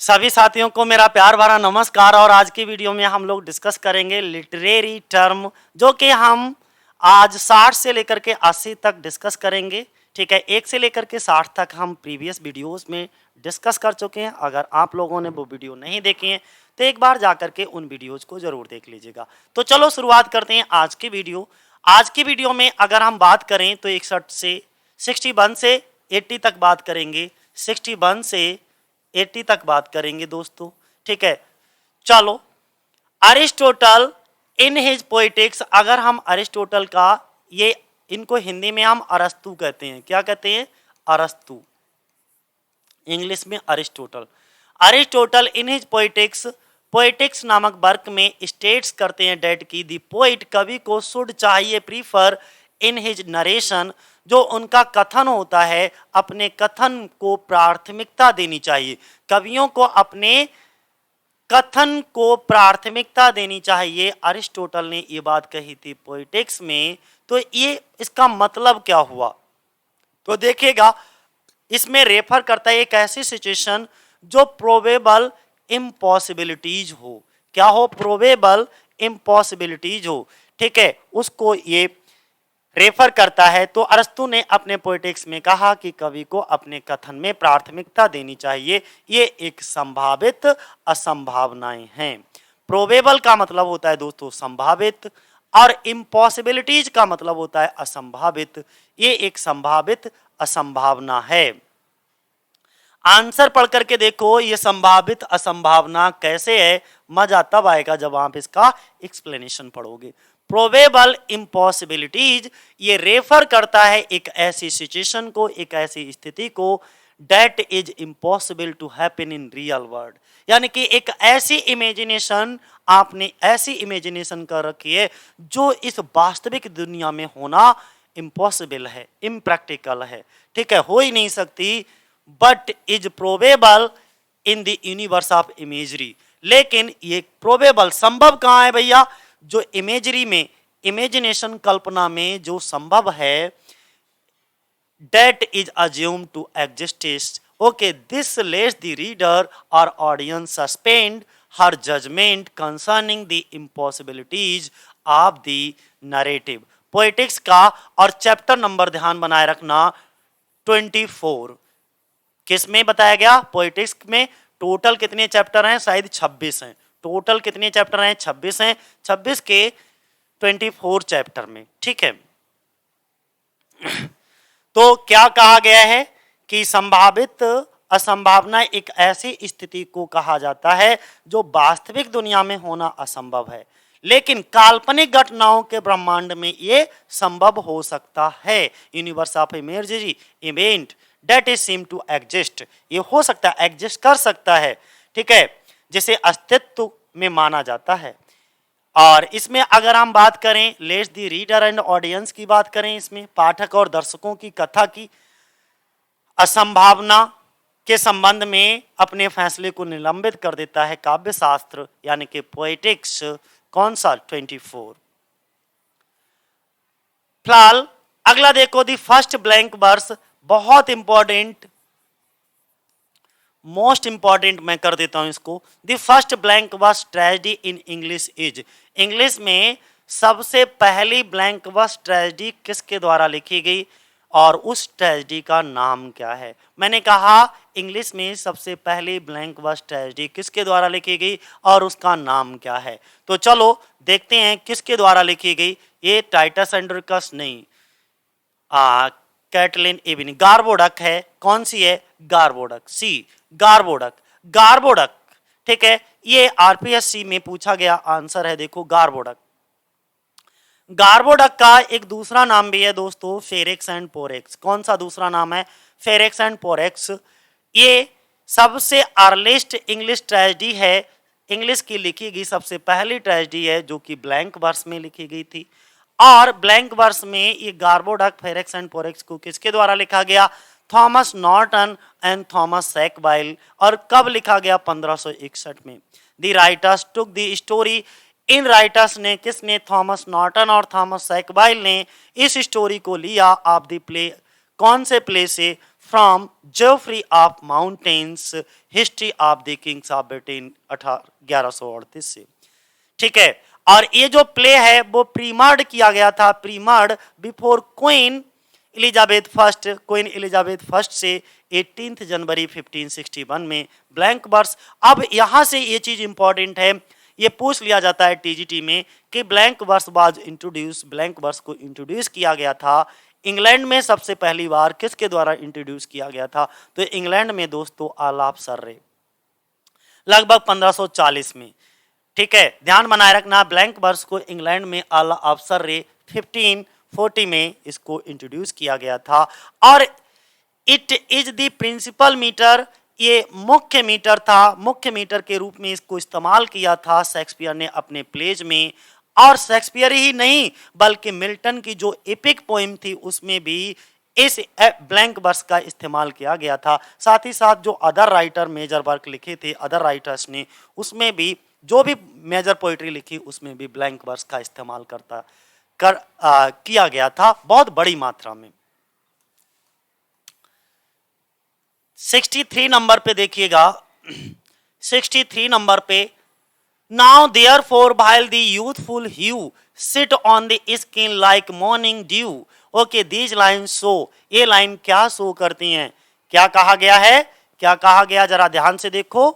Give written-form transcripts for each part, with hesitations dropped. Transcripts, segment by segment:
सभी साथियों को मेरा प्यार भरा नमस्कार। और आज की वीडियो में हम लोग डिस्कस करेंगे लिटरेरी टर्म, जो कि हम आज 60 से लेकर के 80 तक डिस्कस करेंगे। ठीक है, 1 से लेकर के 60 तक हम प्रीवियस वीडियोस में डिस्कस कर चुके हैं। अगर आप लोगों ने वो वीडियो नहीं देखे हैं तो एक बार जा करके उन वीडियोज को जरूर देख लीजिएगा। तो चलो शुरुआत करते हैं आज की वीडियो। आज की वीडियो में अगर हम बात करें तो 61 से 61 से 80 तक बात करेंगे, 61 से 80 तक बात करेंगे दोस्तों। ठीक है, चलो अरिस्टोटल इन हिज पोइटिक्स, अगर हम अरिस्टोटल का, ये इनको हिंदी में हम अरस्तु कहते हैं। क्या कहते हैं? अरस्तु, इंग्लिश में Aristotle. Aristotle in his poetics, poetics नामक वर्क में स्टेट्स करते हैं डेट की द पोइट, कवि को शुड चाहिए प्रीफर इन हिज नरेशन, जो उनका कथन होता है अपने कथन को प्राथमिकता देनी चाहिए। कवियों को अपने कथन को प्राथमिकता देनी चाहिए। अरिस्टोटल ने ये बात कही थी पोइटिक्स में। तो ये इसका मतलब क्या हुआ? तो देखिएगा, इसमें रेफर करता है एक ऐसी सिचुएशन जो प्रोबेबल इम्पॉसिबिलिटीज हो। क्या हो? प्रोबेबल इम्पॉसिबिलिटीज हो। ठीक है, उसको ये रेफर करता है। तो अरस्तु ने अपने पोइटिक्स में कहा कि कवि को अपने कथन में प्राथमिकता देनी चाहिए। ये एक संभावित असंभावनाएं हैं। प्रोबेबल का मतलब होता है दोस्तों संभावित, और इम्पॉसिबिलिटीज का मतलब होता है असंभावित। ये एक संभावित असंभावना है। आंसर पढ़ करके देखो ये संभावित असंभावना कैसे है। मजा तब आएगा जब आप इसका एक्सप्लेनेशन पढ़ोगे। प्रोबेबल इम्पॉसिबिलिटीज ये रेफर करता है एक ऐसी सिचुएशन को, एक ऐसी स्थिति को that is impossible to happen in real world, यानी कि एक ऐसी इमेजिनेशन, आपने ऐसी इमेजिनेशन कर रखी है जो इस वास्तविक दुनिया में होना इम्पॉसिबल है, इम्प्रैक्टिकल है। ठीक है, हो ही नहीं सकती, but is probable in the universe of imagery. लेकिन ये प्रोबेबल संभव कहां है भैया? जो इमेजरी में, इमेजिनेशन कल्पना में जो संभव है, that is assume to exist. Okay, this lets the reader और audience suspend her judgement concerning the impossibilities of the narrative. Poetics का और चैप्टर नंबर ध्यान बनाए रखना 24। किस में बताया गया? पोएटिक्स में। टोटल कितने चैप्टर हैं? शायद 26 हैं। टोटल कितने चैप्टर हैं? 26 हैं। 26 के 24 चैप्टर में। ठीक है, तो क्या कहा गया है कि संभावित असंभावना एक ऐसी स्थिति को कहा जाता है जो वास्तविक दुनिया में होना असंभव है, लेकिन काल्पनिक घटनाओं के ब्रह्मांड में ये संभव हो सकता है। Universe of imagery event that is seem to exist, ये हो सकता है, एग्जिस्ट कर सकता है। ठीक है, जिसे अस्तित्व में माना जाता है। और इसमें अगर हम बात करें let's the reader and audience की बात करें, इसमें पाठक और दर्शकों की कथा की असंभावना के संबंध में अपने फैसले को निलंबित कर देता है काव्य शास्त्र, यानी कि पोएटिक्स। कौन सा? 24। फिलहाल अगला देखो, द फर्स्ट ब्लैंक वर्स, बहुत इंपॉर्टेंट, मोस्ट इंपॉर्टेंट मैं कर देता हूं इसको। The first blank verse tragedy in English is, English में सबसे पहली ब्लैंक वर्स ट्रेजेडी किसके द्वारा लिखी गई और उस ट्रेजेडी का नाम क्या है? मैंने कहा इंग्लिश में सबसे पहली ब्लैंक वर्स ट्रेजेडी किसके द्वारा लिखी गई और उसका नाम क्या है। तो चलो देखते हैं किसके द्वारा लिखी गई। ये टाइटस एंड्रिकस नहीं, कैटलिन इबिनी, गार्बोडक है। कौन सी है? गार्बोडक, सी, गार्बोडक। गार्बोडक, ठीक है, ये आरपीएससी में पूछा गया आंसर है। देखो गार्बोडक। गार्बोडक का एक दूसरा नाम भी है दोस्तों, फेरेक्स एंड पोरेक्स। कौन सा दूसरा नाम है? Ferrex and Porrex. ये सबसे अर्लीस्ट इंग्लिश ट्रेजेडी है, इंग्लिश की लिखी गई सबसे पहली ट्रेजेडी है जो कि ब्लैंक वर्स में लिखी गई थी। और ब्लैंक वर्स में ये गार्बोडक, फेरेक्स एंड पोरेक्स को किसके द्वारा लिखा गया? Thomas Norton and Thomas Sackville. और कब लिखा गया? 1561 में। The writers took the story, इन राइटर्स ने, किसने? थॉमस नॉर्टन और थॉमस सैकवाइल ने इस स्टोरी को लिया ऑफ द प्ले, कौन से प्ले से? From Geoffrey of Monmouth history of the kings of Britain 1138 से। ठीक है, और ये जो प्ले है वो प्रीमर्ड किया गया था, premiered before Queen Elizabeth first, Queen Elizabeth first से 18 जनवरी 1561 में। ब्लैंक वर्स, अब यहां से ये चीज इंपॉर्टेंट है, ये पूछ लिया जाता है टीजीटी में कि blank verse was introduce, blank verse को इंट्रोड्यूस किया गया था इंग्लैंड में सबसे पहली बार किसके द्वारा इंट्रोड्यूस किया गया था? तो इंग्लैंड में दोस्तों आलाप सर्रे लगभग 1540 में। ठीक है, ध्यान बनाए रखना, ब्लैंक वर्स को इंग्लैंड में आलाप सर्रे 1540 में इसको इंट्रोड्यूस किया गया था। और it is the principal metre, ये मुख्य मीटर था, मुख्य मीटर के रूप में इसको इस्तेमाल किया था शेक्सपियर ने अपने प्लेज में। और शेक्सपियर ही नहीं बल्कि मिल्टन की जो एपिक पोएम थी उसमें भी इस ब्लैंक वर्स का इस्तेमाल किया गया था। साथ ही साथ जो अदर राइटर मेजर वर्क लिखे थे अदर राइटर्स ने, उसमें भी जो भी मेजर पोइट्री लिखी उसमें भी ब्लैंक वर्स का इस्तेमाल किया गया था बहुत बड़ी मात्रा में। 63 नंबर पे देखिएगा, 63 नंबर पे, now therefore while the youthful hue sit on the skin like morning dew, okay these line show, ये लाइन क्या शो करती हैं? क्या कहा गया है, क्या कहा गया, जरा ध्यान से देखो।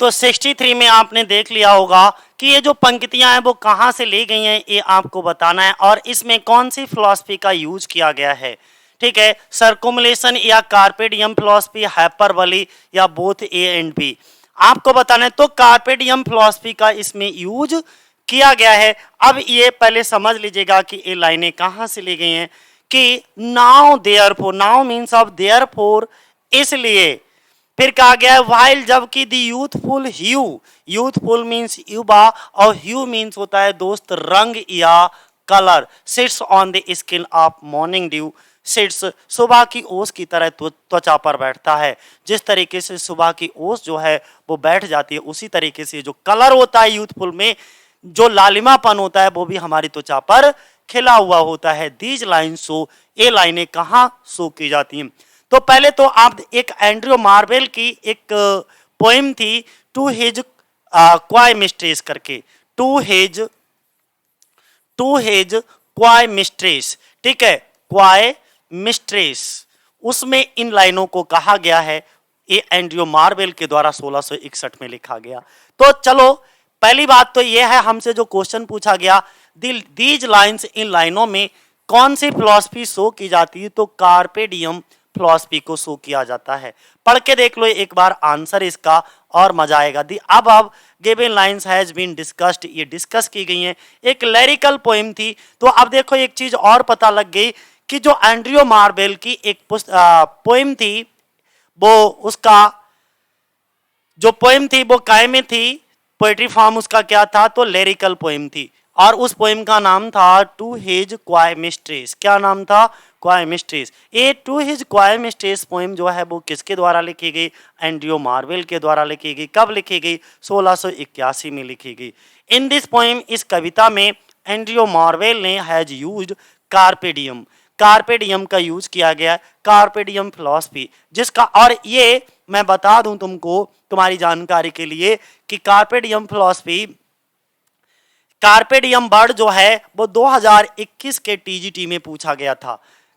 तो 63 में आपने देख लिया होगा कि ये जो पंक्तियां हैं वो कहां से ली गई हैं, ये आपको बताना है। और इसमें कौन सी फिलॉसफी का यूज किया गया है? ठीक है, सर्कुमुलेशन या कार्पे डियम फिलॉसफी, हाइपरबोली या बोथ ए एंड बी, आपको बताना है। तो कार्पे डियम फिलॉसफी का इसमें यूज किया गया है। अब ये पहले समझ लीजिएगा कि ये लाइनें कहां से ली गई हैं कि now therefore, now means of therefore, इसलिए। फिर कहा गया है वाइल, जबकि the youthful hue, youthful means युवा और ह्यू मीन्स होता है दोस्त रंग या colour, sits on the skin of morning dew, sits सुबह की ओस की तरह त्वचा पर बैठता है। जिस तरीके से सुबह की ओस जो है वो बैठ जाती है, उसी तरीके से जो कलर होता है यूथफुल में, जो लालिमापन होता है वो भी हमारी त्वचा पर खिला हुआ होता है। दीज लाइन शो, ये लाइनें कहां शो की जाती हैं? तो पहले तो आप एक एंड्रयू मार्वेल की एक पोएम थी टू हिज क्वाई मिस्ट्रेस करके, टू हिज क्वाई मिस्ट्रेस, ठीक है, क्वाई मिस्ट्रेस, उसमें इन लाइनों को कहा गया है, ये एंड्रयू मार्वेल के द्वारा 1661 में लिखा गया। तो चलो पहली बात तो ये है, हमसे जो क्वेश्चन पूछा गया दीज लाइन्स, इन लाइनों में कौन सी फिलॉसफी शो की जाती है? तो कार्पे डियम फिलॉसफी को शो किया जाता है। पढ़ के देख लो एक बार आंसर इसका और मजा आएगा। दी अब given lines has been discussed, ये डिस्कस की गई हैं, एक लिरिकल पोएम थी। तो अब देखो एक चीज और पता लग गई कि जो एंड्रयू मार्वेल की एक पोएम थी, वो उसका जो पोएम थी वो काय में थी, पोएट्री फॉर्म उसका क्या था? तो लिरिकल पोएम थी, और उस पोएम का नाम था टू हिज क्वाई मिस्ट्रेस। क्या नाम था? Coy mistress. ये to his coy mistress poem जो है वो किसके द्वारा लिखी गई? एंड्रयू मार्वेल के द्वारा लिखी गई। कब लिखी गई? 1681 में लिखी गई। इन दिस पोएम, इस कविता में एंड्रयू मार्वेल ने हैज यूज्ड कार्पे डियम, कार्पे डियम का यूज किया गया, कार्पे डियम फिलॉसफी, जिसका, और ये मैं बता दूं तुमको तुम्हारी जानकारी के लिए कि कार्पे डियम फिलॉसफी, कार्पे डियम वर्ड जो है वो 2021 के टीजीटी में पूछा गया था।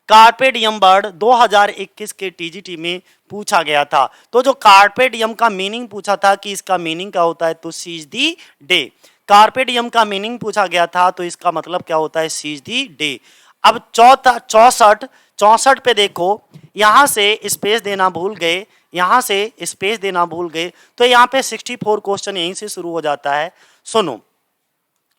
कार्पे डियम वर्ड 2021 के टीजीटी में पूछा गया था। तो जो कार्पे डियम का मीनिंग पूछा था कि इसका मीनिंग क्या होता है? तो सीज दी डे। कार्पे डियम का मीनिंग पूछा गया था तो इसका मतलब क्या होता है? Seize the day. अब 64 पे देखो, यहां से स्पेस देना भूल गए, यहां से स्पेस देना भूल गए, तो यहाँ पे 64 क्वेश्चन यहीं से शुरू हो जाता है। सुनो,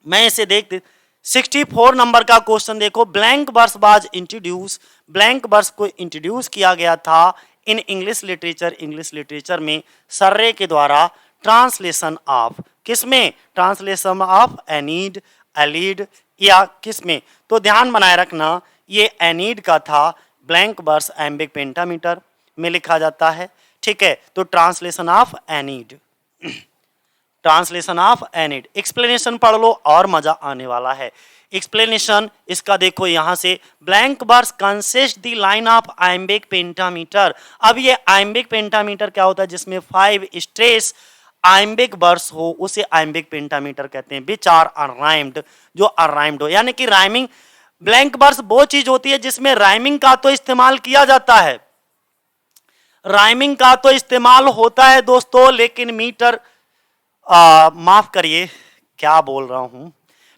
मैं इसे देख 64 नंबर का क्वेश्चन देखो, blank verse was introduce, blank verse को इंट्रोड्यूस किया गया था in English literature, English literature में सर्रे के द्वारा, ट्रांसलेशन ऑफ, किसमें? ट्रांसलेशन ऑफ एनीड, एलीड, या किसमें? तो ध्यान बनाए रखना, ये एनीड का था, ब्लैंक वर्स एम्बिक पेंटामीटर में लिखा जाता है, ठीक है। तो translation of एनीड, translation of एनीड, explanation पढ़ लो और मजा आने वाला है। एक्सप्लेनेशन इसका देखो यहां से, blank verse consist the line of iambic pentameter. अब ये आइम्बिक पेंटामीटर क्या होता है, जिसमें 5 स्ट्रेस आइम्बिक वर्स हो उसे आइम्बिक पेंटामीटर कहते हैं, विच आर अराइम्ड, जो अराइम्ड हो, यानी कि राइमिंग। ब्लैंक वर्स वो चीज होती है जिसमें राइमिंग का तो इस्तेमाल किया जाता है, राइमिंग का तो इस्तेमाल होता है दोस्तों, लेकिन मीटर माफ करिए क्या बोल रहा हूं,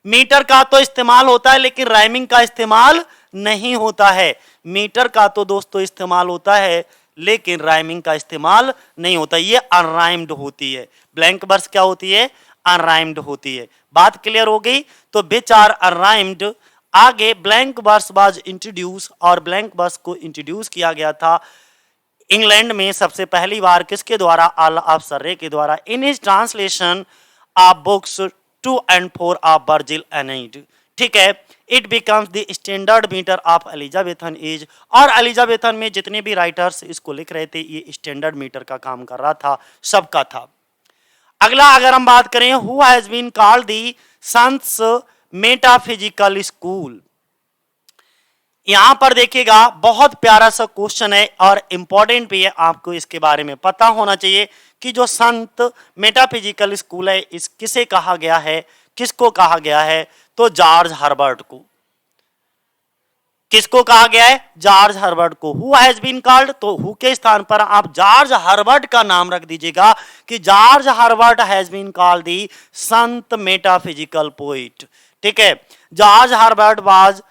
मीटर का तो इस्तेमाल होता है लेकिन राइमिंग का इस्तेमाल नहीं होता है। मीटर का तो दोस्तों इस्तेमाल होता है लेकिन राइमिंग का इस्तेमाल नहीं होता, ये अनराइम्ड होती है। ब्लैंक वर्स क्या होती है, अनराइम्ड होती है। बात क्लियर हो गई, तो विच आर अनराइम्ड। आगे ब्लैंक वर्स वाज इंट्रोड्यूस, और ब्लैंक वर्स को इंट्रोड्यूस किया गया था इंग्लैंड में सबसे पहली बार, किसके द्वारा, आल ऑफ सर्रे के द्वारा, in his translation of books 2 and 4 of Virgil Aeneid. ठीक है, it becomes the standard metre of Elizabethan age, और एलिजाबेथन में जितने भी राइटर्स इसको लिख रहे थे ये स्टैंडर्ड मीटर का काम कर रहा था, सबका था। अगला अगर हम बात करें, who has been called the sons metaphysical school. यहां पर देखिएगा बहुत प्यारा सा क्वेश्चन है और इंपॉर्टेंट भी है, आपको इसके बारे में पता होना चाहिए कि जो संत मेटाफिजिकल स्कूल है इस किसे कहा गया है, किसको कहा गया है, तो जॉर्ज हर्बर्ट को। किसको कहा गया है, जॉर्ज हर्बर्ट को। हु हैज बीन कॉल्ड, तो हु के स्थान पर आप जॉर्ज हर्बर्ट का नाम रख दीजिएगा कि George Herbert has been called the saint metaphysical poet. ठीक है, George Herbert was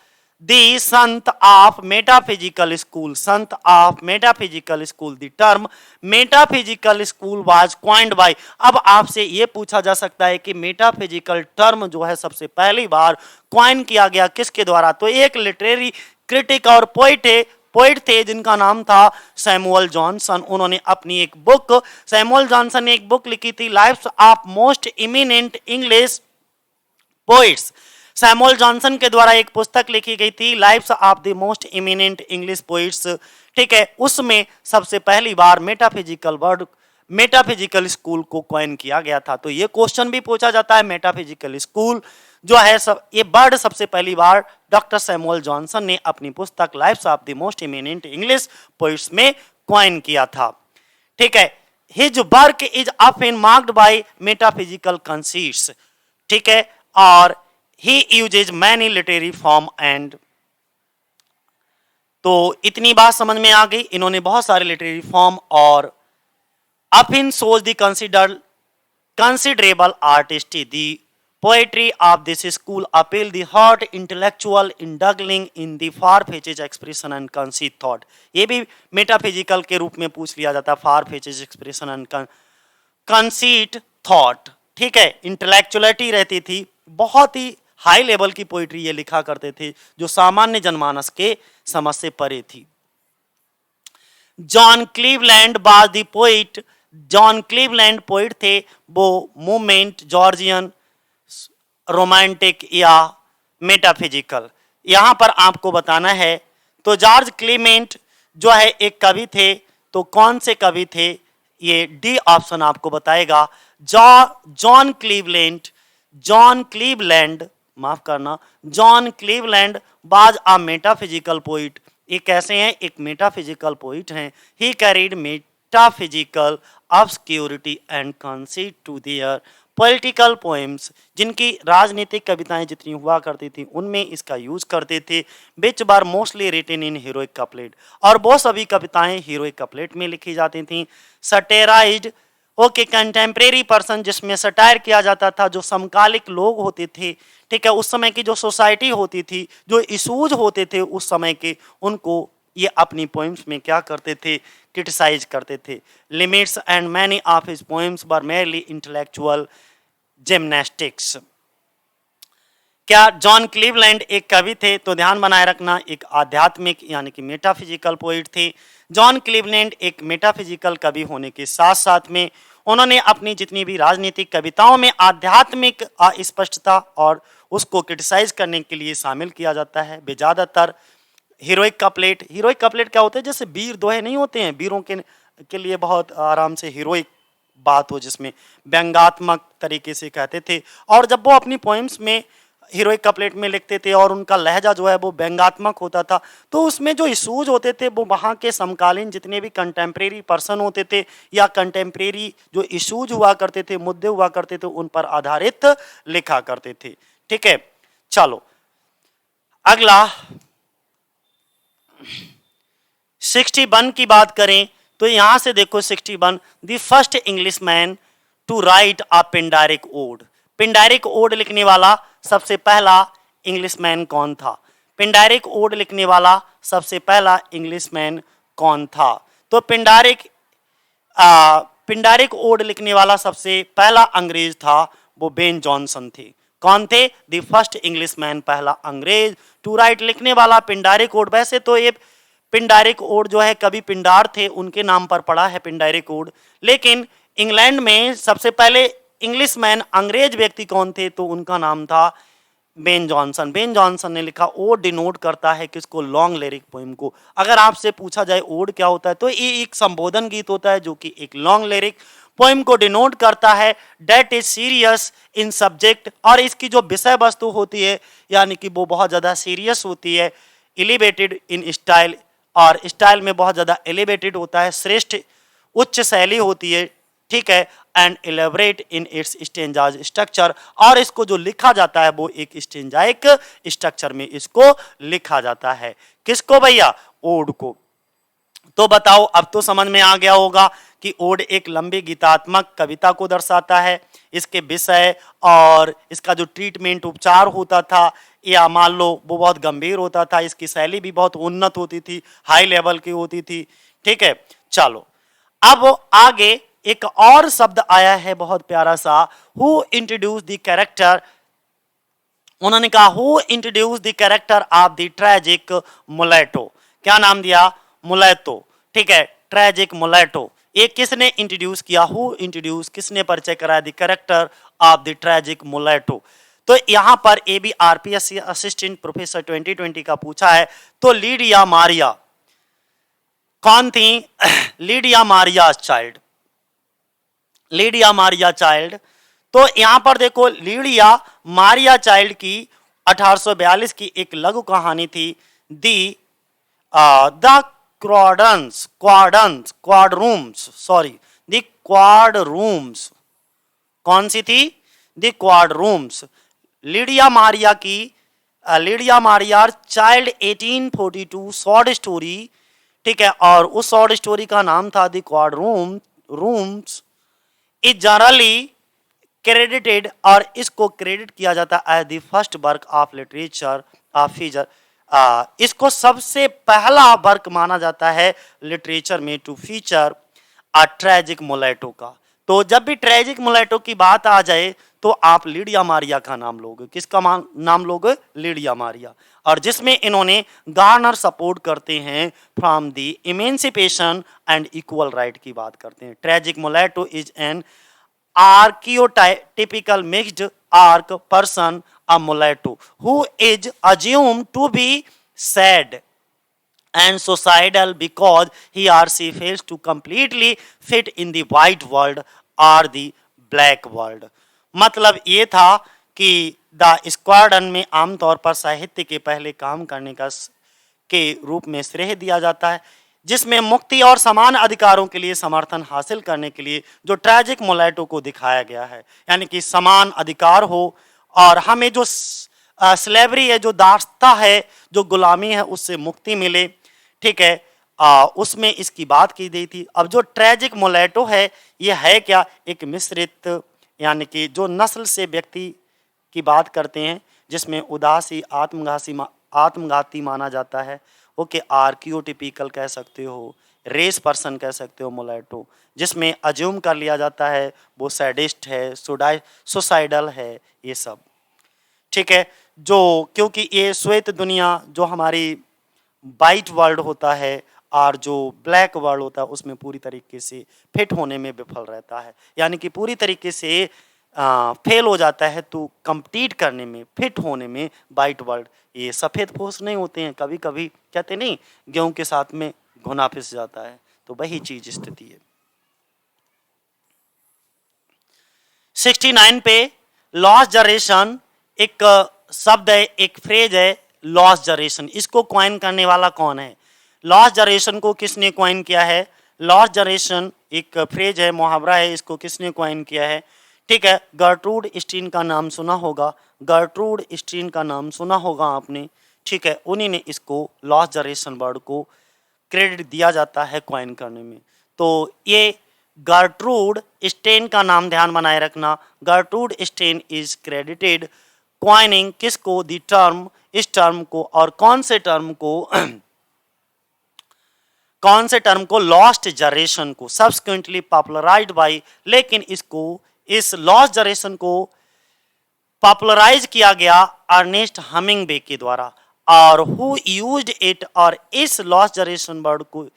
the saint of metaphysical school, saint of metaphysical school. The term metaphysical school was coined by. अब आपसे यह पूछा जा सकता है कि मेटाफिजिकल टर्म जो है सबसे पहली बार क्वाइन किया गया किसके द्वारा, तो एक लिटरेरी क्रिटिक और पोइट थे जिनका नाम था सैमुअल जॉनसन। उन्होंने अपनी एक बुक, सैमुअल जॉनसन ने एक बुक लिखी थी, lives of most eminent English poets. Samuel Johnson के द्वारा एक पुस्तक लिखी गई थी, lives of the most eminent English poets. ठीक है, उसमें सबसे पहली बार मेटाफिजिकल स्कूल को कॉइन किया गया था। तो ये क्वेश्चन भी पूछा जाता है, मेटाफिजिकल स्कूल जो है ये वर्ड सबसे पहली बार डॉक्टर सैमुअल जॉनसन ने अपनी पुस्तक lives of the most eminent English poets में कॉइन किया था। ठीक है, his work is often marked by metaphysical conceits. ठीक है, और he uses many literary form and, तो इतनी बात समझ में आ गई, इन्होंने बहुत सारे लिटरेरी फॉर्म और often shows the considerable artistry. The poetry of this school appeal the heart intellectual indulging in the far-fetched expression and conceit thought. ये भी मेटाफिजिकल के रूप में पूछ लिया जाता है, far-fetched expression and conceit thought। ठीक है, इंटेलेक्चुअलिटी रहती थी, बहुत ही हाई लेवल की पोइट्री ये लिखा करते थे जो सामान्य जनमानस के समझ से परे थी। John Cleveland was the poet, John Cleveland poet थे, वो मूवमेंट जॉर्जियन रोमांटिक या मेटाफिजिकल। यहां पर आपको बताना है, तो जॉर्ज क्लीमेंट जो है एक कवि थे, तो कौन से कवि थे, ये डी ऑप्शन आपको बताएगा। जॉन क्लीवलैंड माफ करना, John Cleveland was a metaphysical poet. ये कैसे हैं, एक मेटाफिजिकल पोइट हैं। He carried metaphysical obscurity and conceit to their political poems. जिनकी राजनीतिक कविताएं जितनी हुआ करती थी उनमें इसका यूज करते थे। Which were mostly written in heroic couplet, और वो सभी कविताएं हीरोइक कपलेट में लिखी जाती थी। सटेराइज्ड, ओके, कंटेम्प्रेरी पर्सन, जिसमें सटायर किया जाता था, जो समकालिक लोग होते थे, ठीक है, उस समय की जो सोसाइटी होती थी, जो इशूज होते थे उस समय के, उनको ये अपनी पोएम्स में क्या करते थे, क्रिटिसाइज करते थे। Limits and many of his poems were merely intellectual gymnastics. क्या जॉन क्लीवलैंड एक कवि थे, तो ध्यान बनाए रखना, एक आध्यात्मिक यानी कि मेटाफिजिकल पोइट थे। जॉन क्लीवलैंड एक मेटाफिजिकल कवि होने के साथ साथ में उन्होंने अपनी जितनी भी राजनीतिक कविताओं में आध्यात्मिक अस्पष्टता और उसको क्रिटिसाइज करने के लिए शामिल किया जाता है। वे ज्यादातर हीरोइक कपलेट क्या होते हैं, जैसे वीर दोहे नहीं होते हैं, वीरों के लिए बहुत आराम से हीरोइक बात हो जिसमें व्यंग्यात्मक तरीके से कहते थे। और जब वो अपनी पोएम्स में हीरोइक कपलेट में लिखते थे और उनका लहजा जो है वो व्यंग्यात्मक होता था। तो उसमें जो इशूज होते थे वो वहाँ के समकालीन जितने भी कंटेम्प्रेरी पर्सन होते थे या कंटेम्प्रेरी जो इशूज हुआ करते थे, मुद्दे हुआ करते थे, उन पर आधारित लिखा करते थे। ठीक है, चलो अगला 61 की बात करें तो यहां से देखो 61 the first English man to write a Pindaric ode. Pindaric ode लिखने वाला सबसे पहला इंग्लिशमैन कौन था? पिंडारिक ओड लिखने वाला सबसे पहला इंग्लिशमैन कौन था? तो पिंडारिक ओड लिखने वाला सबसे पहला अंग्रेज था, वो बेन जॉनसन थे। कौन थे? द फर्स्ट इंग्लिशमैन, पहला अंग्रेज टू राइट लिखने वाला पिंडारिक ओड। वैसे तो ये पिंडारिक ओड जो है कवि पिंडार थे उनके नाम पर पड़ा है पिंडारिक ओड, लेकिन इंग्लैंड में सबसे पहले इंग्लिशमैन अंग्रेज व्यक्ति कौन थे? तो उनका नाम था बेन जॉनसन। बेन जॉनसन ने लिखा। ओड डिनोट करता है किसको? लॉन्ग लिरिक पोएम को। अगर आपसे पूछा जाए ओड क्या होता है तो ये एक संबोधन गीत होता है जो कि एक लॉन्ग लिरिक पोएम को डिनोट करता है, that is serious in subject, और इसकी जो विषय वस्तु होती है यानी कि वो बहुत ज्यादा सीरियस होती है, एलिवेटेड इन स्टाइल, और स्टाइल में बहुत ज्यादा एलिवेटेड होता है, श्रेष्ठ उच्च शैली होती है। ठीक है, and elaborate in its stanzas structure, और इसको जो लिखा जाता है वो एक स्टेंजाइक स्ट्रक्चर में इसको लिखा जाता है। किसको भैया? ओड को। तो बताओ, अब तो समझ में आ गया होगा कि ओड एक लंबी गीतात्मक कविता को दर्शाता है। इसके विषय और इसका जो ट्रीटमेंट उपचार होता था या मान लो वो बहुत गंभीर होता था, इसकी शैली भी बहुत उन्नत होती थी, हाई लेवल की होती थी। ठीक है, चलो अब आगे एक और शब्द आया है बहुत प्यारा सा, हु इंट्रोड्यूस द कैरेक्टर। उन्होंने कहा who introduced the character of the tragic mulatto. क्या नाम दिया? मुलेटो। ठीक है, ट्रेजिक मुलेटो। ये किसने इंट्रोड्यूस किया? हु इंट्रोड्यूस, किसने परिचय कराया the character of the tragic mulatto? तो यहां पर ABRPSC असिस्टेंट प्रोफेसर 2020 का पूछा है। तो लीडिया मारिया कौन थी? Lydia Maria child. Lydia Maria child. तो यहां पर देखो लीडिया मारिया चाइल्ड की 1842 की एक लघु कहानी थी, the quadroons, sorry the quadroons. कौन सी थी? The quadroons. लीडिया मारिया की Lydia Maria Child 1842 short story. ठीक है, और उस शॉर्ट स्टोरी का नाम था the quadroons. Is generally credited, और इसको क्रेडिट किया जाता है as the first work of literature of feature. इसको सबसे पहला वर्क माना जाता है लिटरेचर में to feature a tragic mulatto का। तो जब भी ट्रेजिक मुलेटो की बात आ जाए तो आप लीडिया मारिया का नाम लोगे। किसका नाम लोगे? Lydia Maria. और जिसमें इन्होंने गार्नर सपोर्ट करते हैं from the emancipation and equal right की बात करते हैं। Tragic mulatto is an archetypical mixed arc person, a mulatto who is assumed to be sad and suicidal because he or she fails to completely fit in the white world or the black world। मतलब ये था कि the squadron में आमतौर पर साहित्य के पहले काम करने का के रूप में श्रेय दिया जाता है, जिसमें मुक्ति और समान अधिकारों के लिए समर्थन हासिल करने के लिए जो ट्रेजिक मुलेटो को दिखाया गया है, यानी कि समान अधिकार हो और हमें जो स्लेवरी है, जो दास्ता है, जो गुलामी है, उससे मुक्ति मिले। ठीक है, उसमें इसकी बात की गई थी। अब जो ट्रेजिक मुलेटो है ये है क्या? एक मिश्रित, यानी कि जो नस्ल से व्यक्ति की बात करते हैं जिसमें उदासी आत्मघाती माना जाता है, ओके, आर्कियोटिपिकल कह सकते हो, रेस पर्सन कह सकते हो मुलेटो, जिसमें अज्यूम कर लिया जाता है वो सैडिस्ट है, सुसाइडल है, ये सब। ठीक है, जो क्योंकि ये श्वेत दुनिया जो हमारी वाइट वर्ल्ड होता है और जो ब्लैक वर्ल्ड होता है उसमें पूरी तरीके से फिट होने में विफल रहता है, यानी कि पूरी तरीके से फेल हो जाता है। तो कंप्लीट करने में, फिट होने में वाइट वर्ल्ड, ये सफ़ेद पोष नहीं होते हैं, कभी कभी कहते नहीं गेहूं के साथ में घुना फिस जाता है, तो वही चीज स्थिति है। 69 पे लॉस्ट जनरेशन एक शब्द है, एक फ्रेज है लॉस्ट जनरेशन। इसको क्वाइन करने वाला कौन है? लॉस्ट जनरेशन को किसने क्वाइन किया है? लॉस्ट जनरेशन एक फ्रेज है, मुहावरा है, इसको किसने क्वाइन किया है? ठीक है, गर्ट्रूड स्टीन का नाम सुना होगा, गर्ट्रूड स्टीन का नाम सुना होगा आपने। ठीक है, उन्हीं ने इसको लॉस्ट जनरेशन वर्ड को क्रेडिट दिया जाता है क्वाइन करने में। तो ये गर्ट्रूड स्टेन का नाम ध्यान बनाए रखना, Gertrude stain is credited coining किसको? द टर्म, इस टर्म को, और कौन से टर्म को कौन से टर्म को? लॉस्ट जनरेशन को, सब्सिक्वेंटली पॉपुलराइज्ड बाय, लेकिन इसको, इस लॉस्ट जनरेशन को पॉपुलराइज किया गया अर्नेस्ट हमिंगवे के द्वारा, और हु यूज्ड इट, और इस लॉस्ट जनरेशन वर्ड को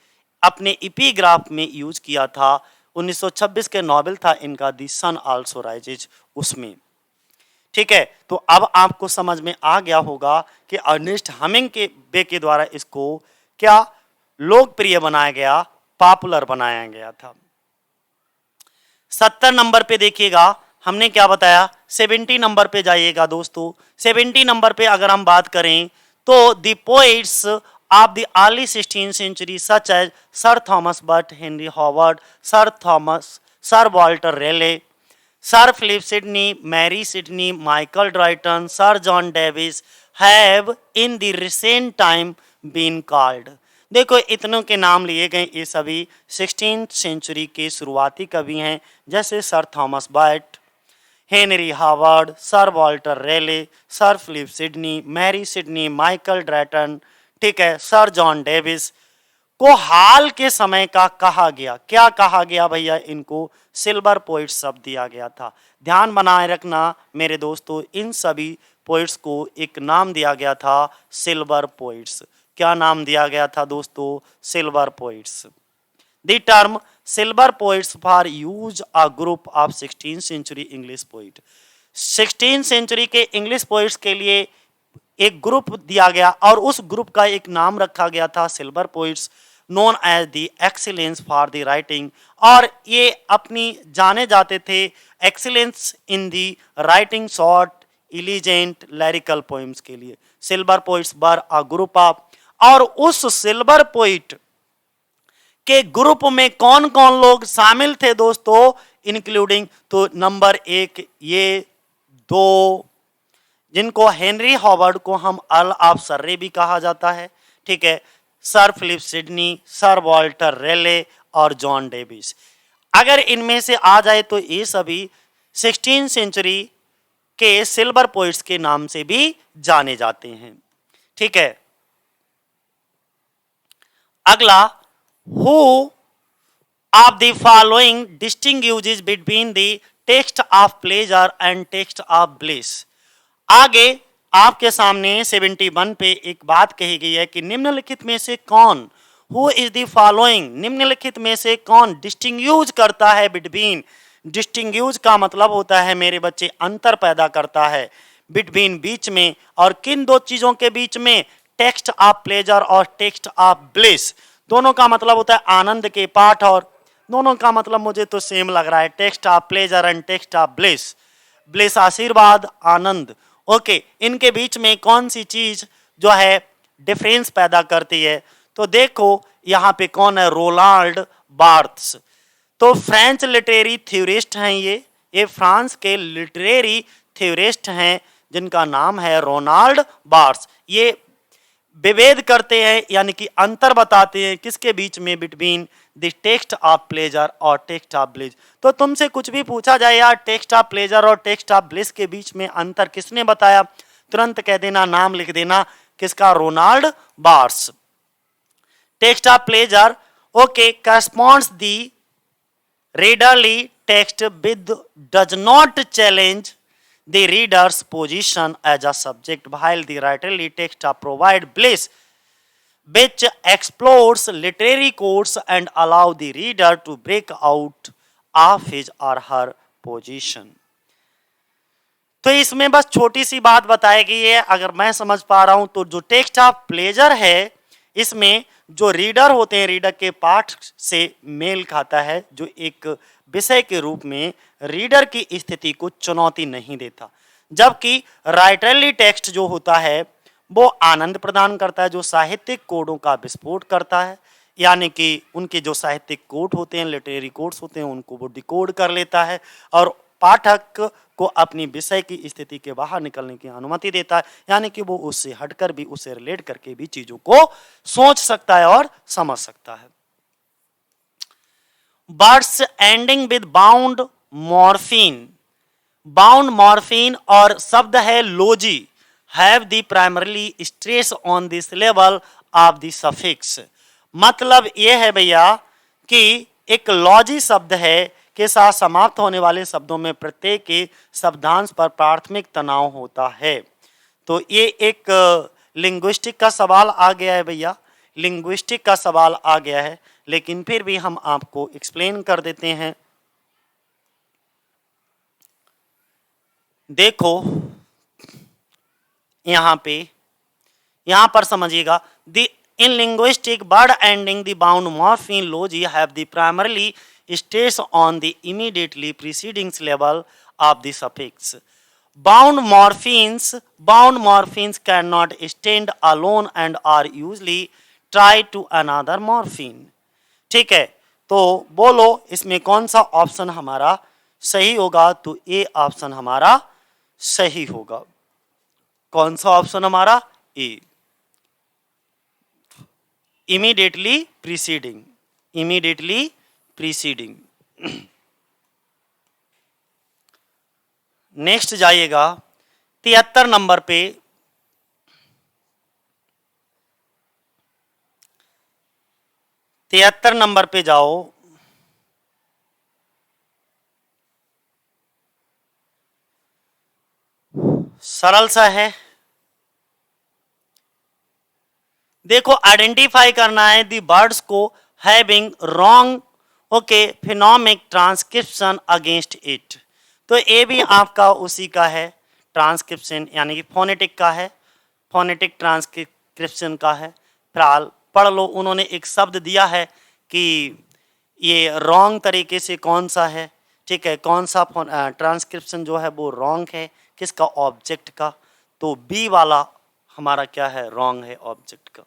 अपने एपिग्राफ में यूज किया था। 1926 के नॉवेल था इनका, द सन आल्सो राइजेज, उसमें। ठीक है, तो अब आपको समझ में आ गया होगा कि अर्नेस्ट हमिंगवे के द्वारा इसको क्या लोकप्रिय बनाया गया, पॉपुलर बनाया गया था। 70 नंबर पे देखिएगा हमने क्या बताया, 70 नंबर पे जाइएगा दोस्तों। 70 नंबर पे अगर हम बात करें तो the poets of the early 16th century such as sir Thomas Butt, Henry Howard, sir Walter Raleigh, sir Philip Sidney, Mary Sidney, Michael Drayton, sir John Davies have in the recent time been called. देखो इतनों के नाम लिए गए, ये सभी 16th century के शुरुआती कवि हैं, जैसे sir Thomas Butt, Henry Howard, sir Walter Raleigh, sir Philip Sidney, Mary Sidney, Michael Drayton, ठीक है, सर जॉन डेविस को हाल के समय का कहा गया। क्या कहा गया भैया? इनको सिल्वर पोइट्स शब्द दिया गया था। ध्यान बनाए रखना मेरे दोस्तों, इन सभी पोइट्स को एक नाम दिया गया था, सिल्वर पोइट्स। क्या नाम दिया गया था दोस्तों? Silver poets. The term silver poets for use a group of 16th century English poet. 16th century के इंग्लिश पोइट्स के लिए एक ग्रुप दिया गया और उस ग्रुप का एक नाम रखा गया था silver poets, known as the excellence for the writing, और ये अपनी जाने जाते थे excellence in the writing short elegant lyrical poems के लिए। Silver poets were a group of, और उस सिल्वर पोइट के ग्रुप में कौन कौन लोग शामिल थे दोस्तों? इंक्लूडिंग, तो नंबर 1 ये 2, जिनको हेनरी हॉवर्ड को हम अर्ल ऑफ सर्रे भी कहा जाता है, ठीक है, sir Philip Sidney, sir Walter Raleigh और जॉन डेविस। अगर इनमें से आ जाए तो ये सभी 16th सेंचुरी के सिल्वर पोइट्स के नाम से भी जाने जाते हैं। ठीक है, अगला, who of the following distinguishes between the text of pleasure and text of bliss. आगे आपके सामने 71 पे एक बात कही गई है कि निम्नलिखित में से कौन, हु इज द फॉलोइंग, निम्नलिखित में से कौन डिस्टिंग्विश करता है बिटवीन। डिस्टिंग्विश का मतलब होता है मेरे बच्चे अंतर पैदा करता है, बिटवीन बीच में, और किन दो चीजों के बीच में? टेक्स्ट ऑफ प्लेजर और टेक्स्ट ऑफ ब्लिस। दोनों का मतलब होता है आनंद के पाठ, और दोनों का मतलब मुझे तो सेम लग रहा है, text of pleasure and text of bliss. Bliss आशीर्वाद, आनंद। ओके, इनके बीच में कौन सी चीज जो है डिफरेंस पैदा करती है? तो देखो यहाँ पे कौन है, रोलाल्ड बार्थ्स। तो फ्रेंच लिटरेरी थ्योरिस्ट हैं ये फ्रांस के लिटरेरी थ्योरिस्ट हैं जिनका नाम है रोनाल्ड बार्थ्स। ये विभेद करते हैं, यानी कि अंतर बताते हैं किसके बीच में? Between the text of pleasure और टेक्स्ट ऑफ ब्लिस। तो तुमसे कुछ भी पूछा जाए यार, टेक्स्ट ऑफ प्लेजर और टेक्स्ट ऑफ ब्लिस के बीच में अंतर किसने बताया, तुरंत कह देना, नाम लिख देना, किसका? Ronald Barthes. Text of pleasure, okay, corresponds the readerly text with does not challenge the reader's position as a subject, while the writerly text provide bliss which explores literary codes and allow the reader to break out of his or her position. तो इसमें बस छोटी सी बात बताई गई है, अगर मैं समझ पा रहा हूं तो जो टेक्स्ट ऑफ प्लेजर है इसमें जो रीडर होते हैं, रीडर के पाठ से मेल खाता है, जो एक विषय के रूप में रीडर की स्थिति को चुनौती नहीं देता, जबकि राइटरली टेक्स्ट जो होता है वो आनंद प्रदान करता है, जो साहित्यिक कोडों का विस्फोट करता है, यानी कि उनके जो साहित्यिक कोड होते हैं, लिटरेरी कोड्स होते हैं, उनको वो डिकोड कर लेता है और पाठक को अपनी विषय की स्थिति के बाहर निकलने की अनुमति देता है, यानी कि वो उससे हटकर भी, उससे रिलेट करके भी चीजों को सोच सकता है और समझ सकता है। Words ending with bound morpheme, bound morpheme और शब्द है logy, have the primarily stress on the syllable of the suffix. मतलब यह है भैया कि एक लॉजी शब्द है के साथ समाप्त होने वाले शब्दों में प्रत्येक के शब्दांश पर प्राथमिक तनाव होता है। तो ये एक लिंग्विस्टिक का सवाल आ गया है भैया, लिंग्विस्टिक का सवाल आ गया है, लेकिन फिर भी हम आपको एक्सप्लेन कर देते हैं। देखो यहां पर समझिएगा, the in linguistic word ending the bound morpheme logy have the primarily stress on the immediately preceding syllable of the suffix. Bound morphemes cannot stand alone and are usually tied to another morpheme. ठीक है, तो बोलो इसमें कौन सा option हमारा सही होगा? तो ए ऑप्शन हमारा सही होगा। कौन सा ऑप्शन हमारा? A, immediately preceding, immediately preceding. Next जाइएगा 73 नंबर पे। 73 नंबर पे जाओ। सरल सा है, देखो आइडेंटिफाई करना है दी वर्ड्स को having wrong okay phonemic transcription against it. तो ये भी आपका उसी का है, ट्रांसक्रिप्शन यानी कि फोनेटिक का है, फोनेटिक ट्रांसक्रिप्शन का है। फिलहाल पढ़ लो, उन्होंने एक शब्द दिया है कि ये रॉन्ग तरीके से कौन सा है, ठीक है, कौन सा ट्रांसक्रिप्शन जो है वो रॉन्ग है, किसका? ऑब्जेक्ट का। तो बी वाला हमारा क्या है? रॉन्ग है ऑब्जेक्ट का।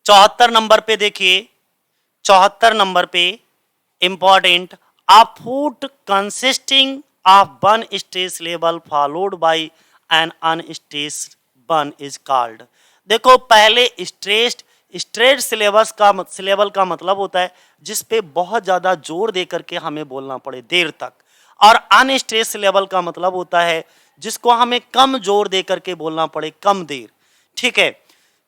74 नंबर पे देखिए, 74 नंबर पे important, a foot consisting of one stress level followed by an unstress one is called. देखो पहले स्ट्रेट सिलेबल का मतलब होता है जिस पे बहुत ज्यादा जोर दे करके हमें बोलना पड़े देर तक, और अनस्ट्रेस सिलेबल का मतलब होता है जिसको हमें कम जोर दे करके बोलना पड़े कम देर। ठीक है,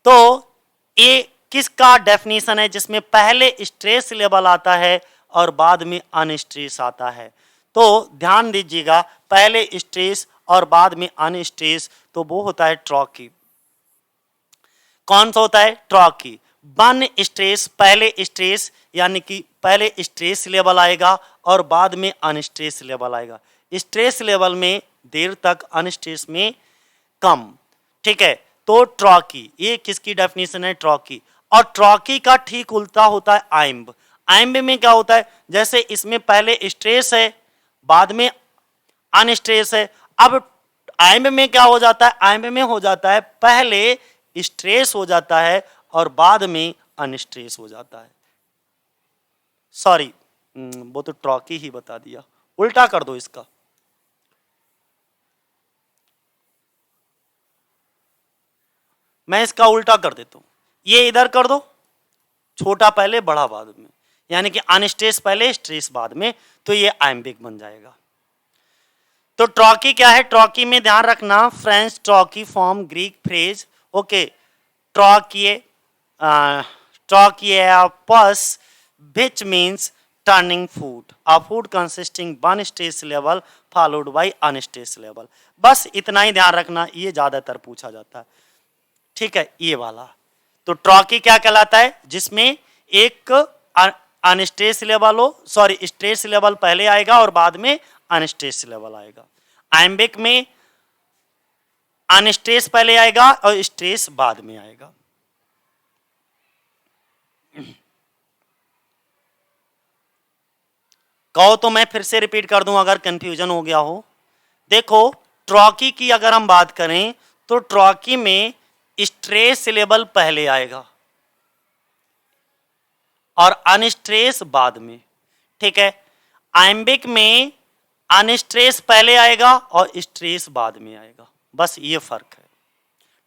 तो ये किसका डेफिनेशन है? जिसमें पहले स्ट्रेस सिलेबल आता है और बाद में अनस्ट्रेस आता है। तो ध्यान दीजिएगा, पहले स्ट्रेस और बाद में अनस्ट्रेस, तो वो होता है ट्रॉकी। कौन सा होता है? ट्रॉकी। वन स्ट्रेस, पहले स्ट्रेस यानी कि पहले स्ट्रेस लेवल आएगा और बाद में अनस्ट्रेस लेवल आएगा। स्ट्रेस लेवल में देर तक, अनस्ट्रेस में कम। ठीक है, तो ट्रॉकी, ये किसकी डेफिनेशन है? ट्रॉकी। और ट्रॉकी का ठीक उल्टा होता है आइम्ब। आइम्ब में क्या होता है? जैसे इसमें पहले स्ट्रेस है बाद में अनस्ट्रेस है, अब आइम्ब में क्या हो जाता है? आइम्ब में हो जाता है पहले स्ट्रेस हो जाता है और बाद में अनस्ट्रेस हो जाता है। सॉरी, वो तो ट्रॉकी ही बता दिया, उल्टा कर दो इसका। मैं इसका उल्टा कर देता हूं, ये इधर कर दो, छोटा पहले बड़ा बाद में, यानी कि अनस्ट्रेस पहले स्ट्रेस बाद में, तो ये आइम्बिक बन जाएगा। तो ट्रॉकी क्या है? ट्रॉकी में ध्यान रखना, French trochee form Greek phrase okay trochee trochaios which means turning food, a food consisting one stress level followed by unstress level। बस इतना ही ध्यान रखना, ये ज्यादातर पूछा जाता है। ठीक है, ये वाला तो ट्रॉकी क्या कहलाता है? जिसमें एक अनस्ट्रेस लेवल हो, सॉरी स्ट्रेस लेवल पहले आएगा और बाद में अनस्ट्रेस लेवल आएगा। आइम्बिक में अनस्ट्रेस पहले आएगा और स्ट्रेस बाद में आएगा। कहो तो मैं फिर से रिपीट कर दूं अगर कंफ्यूजन हो गया हो। देखो ट्रॉकी की अगर हम बात करें तो ट्रॉकी में स्ट्रेस सिलेबल पहले आएगा और अनस्ट्रेस बाद में, ठीक है। आइम्बिक में अनस्ट्रेस पहले आएगा और स्ट्रेस बाद में आएगा, बस ये फर्क है।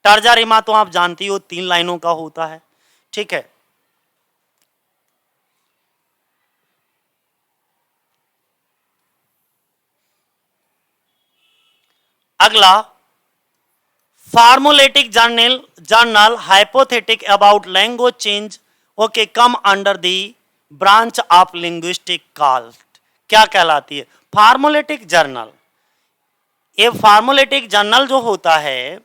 तर्जा रिमा तो आप जानती हो 3 लाइनों का होता है, ठीक है। अगला formulating general hypothetic about language change okay come under the branch of linguistic called, क्या कहलाती है फार्मोलेटिक जर्नल। ये फार्मोलेटिक जर्नल जो होता है,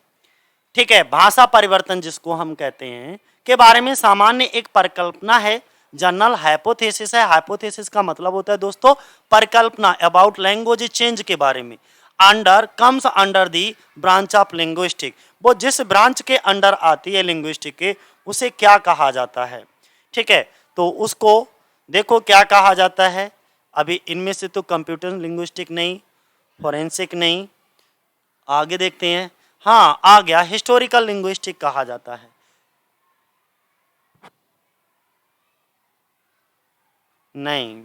ठीक है, भाषा परिवर्तन जिसको हम कहते हैं के बारे में सामान्य एक परिकल्पना है। जर्नल हाइपोथेसिस है, हाइपोथेसिस का मतलब होता है दोस्तों परिकल्पना अबाउट लैंग्वेज चेंज के बारे में। Under comes under the branch of linguistic, वो जिस ब्रांच के अंडर आती है लिंग्विस्टिक के उसे क्या कहा जाता है, ठीक है। तो उसको देखो क्या कहा जाता है। अभी इनमें से तो कंप्यूटर लिंग्विस्टिक नहीं, फोरेंसिक नहीं, आगे देखते हैं। हाँ आ गया, हिस्टोरिकल लिंग्विस्टिक कहा जाता है। नहीं,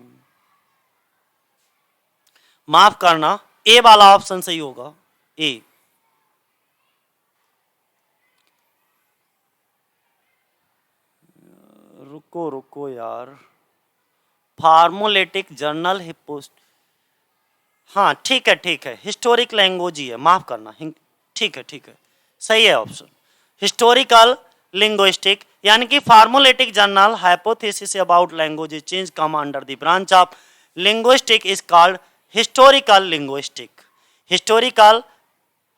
माफ करना, ए वाला ऑप्शन सही होगा, ए। रुको रुको यार, फार्मोलेटिक जर्नल हिपोस्ट, हाँ ठीक है, हिस्टोरिक लैंग्वेज ही है, माफ करना, ठीक है, सही है ऑप्शन हिस्टोरिकल लिंग्विस्टिक, यानी कि formulating general hypothesis about language change come under the branch of linguistic is called historical linguistic, historical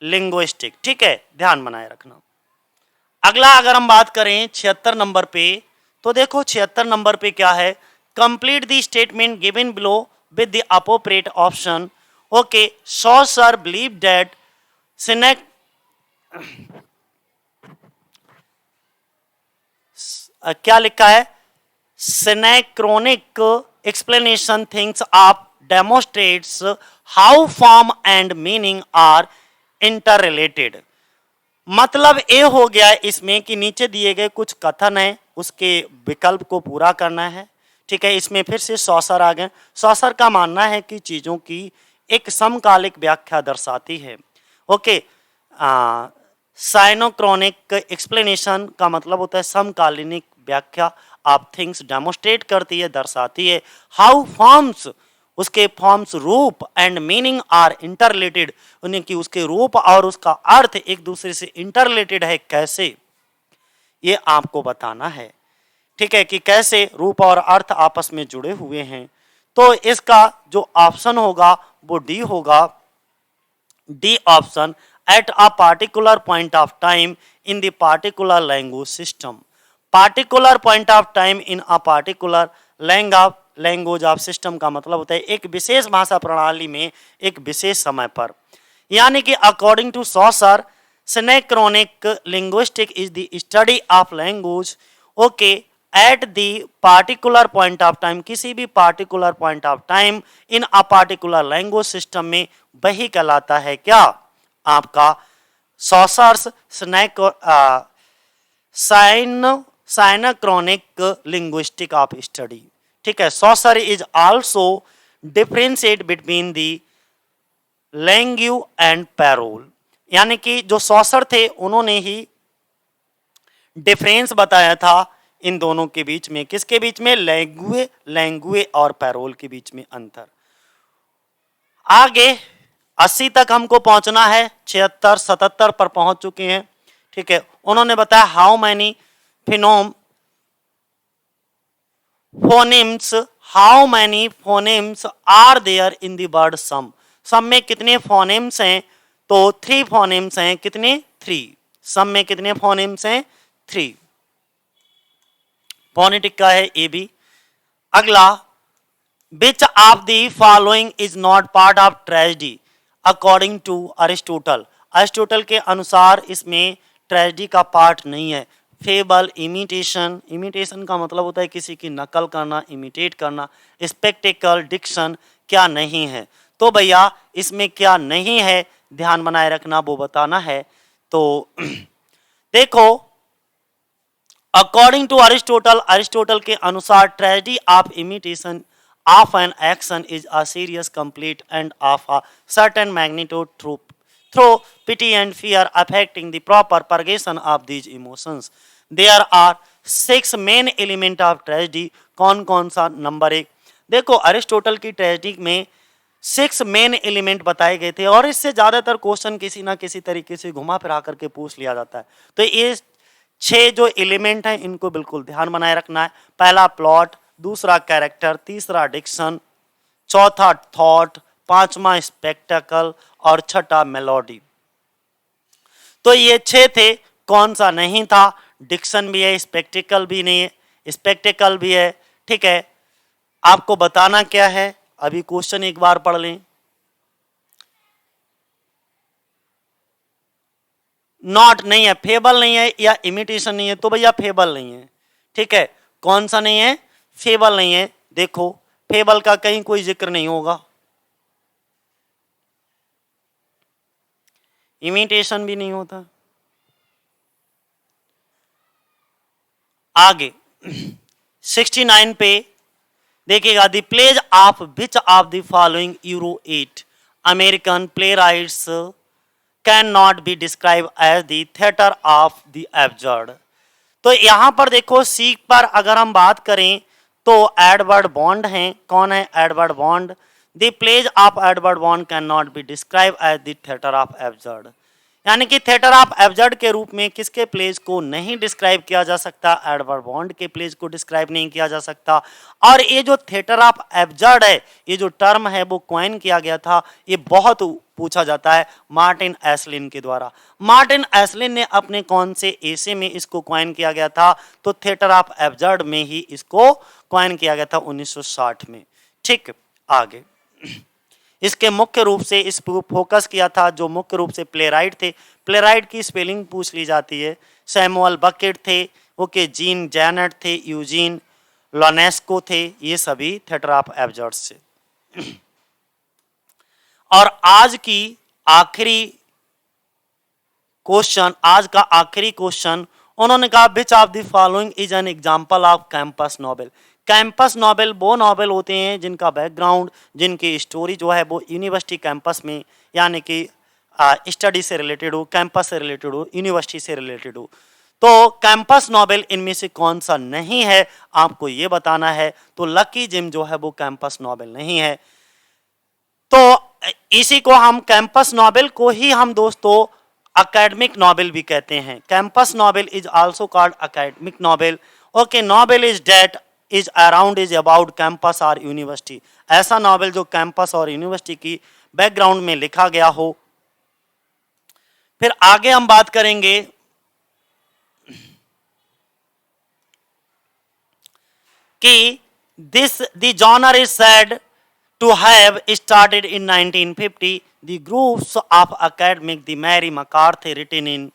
linguistic, ठीक है, ध्यान बनाए रखना। अगला अगर हम बात करें 76 नंबर पे, तो देखो 76 नंबर पे क्या है, complete the statement given below with the appropriate option. Okay, Saussure believe that synchronic क्या लिखा है, synchronic explanation things of demonstrates how form and meaning are interrelated. मतलब ये हो गया इसमें कि नीचे दिए गए कुछ कथन है उसके विकल्प को पूरा करना है, ठीक है। इसमें फिर से सॉसर आ गए। सॉसर का मानना है कि चीजों की एक समकालिक व्याख्या दर्शाती है। ओके, साइनोक्रोनिक एक्सप्लेनेशन का मतलब होता है समकालीनिक व्याख्या ऑफ थिंग्स, डेमोस्ट्रेट करती है, दर्शाती है। हाउ फॉर्म्स, उसके फॉर्म्स रूप and meaning are interrelated, उन्हें कि उसके रूप और उसका अर्थ एक दूसरे से इंटर रिलेटेड है, कैसे, ये आपको बताना है, ठीक है, कि कैसे रूप और अर्थ आपस में जुड़े हुए हैं। तो इसका जो ऑप्शन होगा वो डी होगा, D option, at a particular point of time in the particular language system. Particular point of time in a particular language of system का मतलब होता है एक विशेष भाषा प्रणाली में एक विशेष समय पर, यानी कि according to Saussure synchronic linguistic is the study of language. Okay, at the particular point of time, किसी भी particular point of time in a particular language system में वही कहलाता है क्या, आपका Saussure's synchronic linguistic of study, ठीक है। Saussure is also differentiate between the langue and parole, यानी कि जो सॉसर थे उन्होंने ही डिफरेंस बताया था इन दोनों के बीच में, किसके बीच में, लैंग्वे और पैरोल के बीच में अंतर। आगे 80 तक हमको पहुंचना है, 76 77 पर पहुंच चुके हैं, ठीक है। उन्होंने बताया how many phonemes are there in the word some, some में कितने फोनेम्स हैं, तो 3 फोनेम्स हैं, कितने, 3, सम में कितने फोनेम्स हैं, 3, फोनेटिक का है ए बी। अगला, which of the following is not part of tragedy according to Aristotle, Aristotle के अनुसार इसमें ट्रेजेडी का पार्ट नहीं है। फेबल, इमिटेशन, इमिटेशन का मतलब होता है किसी की नकल करना, इमिटेट करना। स्पेक्टिकल, डिक्शन, क्या नहीं है। तो भैया इसमें क्या नहीं है ध्यान बनाए रखना, वो बताना है। तो देखो, अकॉर्डिंग टू अरिस्टोटल, अरिस्टोटल के अनुसार tragedy of imitation of an action is a serious, complete end of a certain magnitude through pity and fear affecting the proper purgation of these emotions. There are 6 main element of tragedy. कौन कौन सा? Number 1, देखो Aristotle की tragedy में 6 main element बताए गए थे और इससे ज्यादातर क्वेश्चन किसी ना किसी तरीके से घुमा फिरा करके पूछ लिया जाता है। तो ये 6 जो एलिमेंट हैं इनको बिल्कुल ध्यान बनाए रखना है। पहला प्लॉट, दूसरा कैरेक्टर, तीसरा डिक्शन, चौथा थॉट, पांचवा स्पेक्टेकल और छठा मेलोडी। तो ये 6 थे। कौन सा नहीं था? डिक्शन भी है, स्पेक्टिकल भी नहीं है, स्पेक्टिकल भी है। ठीक है, आपको बताना क्या है, अभी क्वेश्चन एक बार पढ़ लें। नॉट नहीं है, फेबल नहीं है या इमिटेशन नहीं है, तो भैया फेबल नहीं है। ठीक है, कौन सा नहीं है? फेबल नहीं है। देखो फेबल का कहीं कोई जिक्र नहीं होगा, इमिटेशन भी नहीं होता। आगे 69 पे देखिएगा, the plays of which of the following Euro 8 American playwrights can not be describe as the theatre of the absurd. तो यहां पर देखो सी पर अगर हम बात करें तो एडवर्ड बॉन्ड हैं। कौन है? Edward Bond. The plays of Edward Bond can not be describe as the theatre of absurd, यानी कि थिएटर ऑफ एब्सर्ड के रूप में किसके प्लेज को नहीं डिस्क्राइब किया जा सकता? एडवर्ड बॉन्ड के प्लेज को डिस्क्राइब नहीं किया जा सकता। और ये जो थिएटर ऑफ एब्सर्ड है, ये जो टर्म है वो कॉइन किया गया था, ये बहुत पूछा जाता है मार्टिन एस्लिन के द्वारा। मार्टिन एस्लिन ने अपने कौन से एसे में इसको कॉइन किया गया था? तो थिएटर ऑफ एब्सर्ड में ही इसको कॉइन किया गया था 1960 में। ठीक, आगे इसके मुख्य रूप से इस पर फोकस किया था जो मुख्य रूप से प्लेराइट थे। प्लेराइट की स्पेलिंग पूछ ली जाती है। सैमुअल बकेट थे, ओके, जीन जैनेट थे, यूजीन लोनेस्को थे, ये सभी थिएटर ऑफ एब्सर्ड से। और आज की आखिरी क्वेश्चन, आज का आखिरी क्वेश्चन, उन्होंने कहा विच of the following is an example off campus novel. Campus novel वो नॉवेल होते हैं जिनका बैकग्राउंड, जिनकी स्टोरी जो है वो यूनिवर्सिटी कैंपस में, यानी कि स्टडी से रिलेटेड हो, कैंपस से रिलेटेड हो, यूनिवर्सिटी से रिलेटेड हो। तो कैंपस नॉवेल इनमें से कौन सा नहीं है, आपको ये बताना है। तो लकी जिम जो है वो कैंपस नॉवेल नहीं है। तो इसी को हम कैंपस नॉवेल को ही हम दोस्तों अकेडमिक नॉवेल भी कहते हैं। Campus novel is also called academic novel. Okay, novel is that is around is about campus और यूनिवर्सिटी, ऐसा नॉवेल जो कैंपस और यूनिवर्सिटी की बैकग्राउंड में लिखा गया हो। फिर आगे हम बात करेंगे कि this the genre is said to have started in 1950. The groups of academic, the Mary McCarthy written in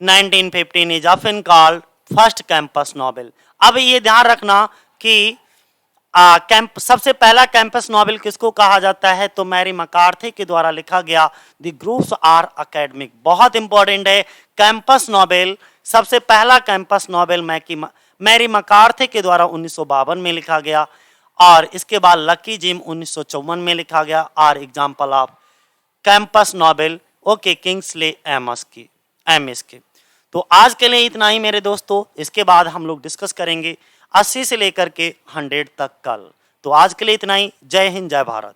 1915 is often called first campus novel. अब ये ध्यान रखना कि सबसे पहला कैंपस नॉवेल किसको कहा जाता है? तो मैरी मकार्थी के द्वारा लिखा गया द ग्रुप्स आर अकेडमिक। बहुत इंपॉर्टेंट है, कैंपस नॉवेल सबसे पहला कैंपस नॉवेल मैरी मकार्थी के द्वारा 1952 में लिखा गया और इसके बाद लकी जिम 1954 में लिखा गया। और example off campus novel, okay, Kingsley MS के। तो आज के लिए इतना ही मेरे दोस्तों। इसके बाद हम लोग डिस्कस करेंगे 80 से लेकर के 100 तक कल। तो आज के लिए इतना ही। जय हिंद, जय भारत।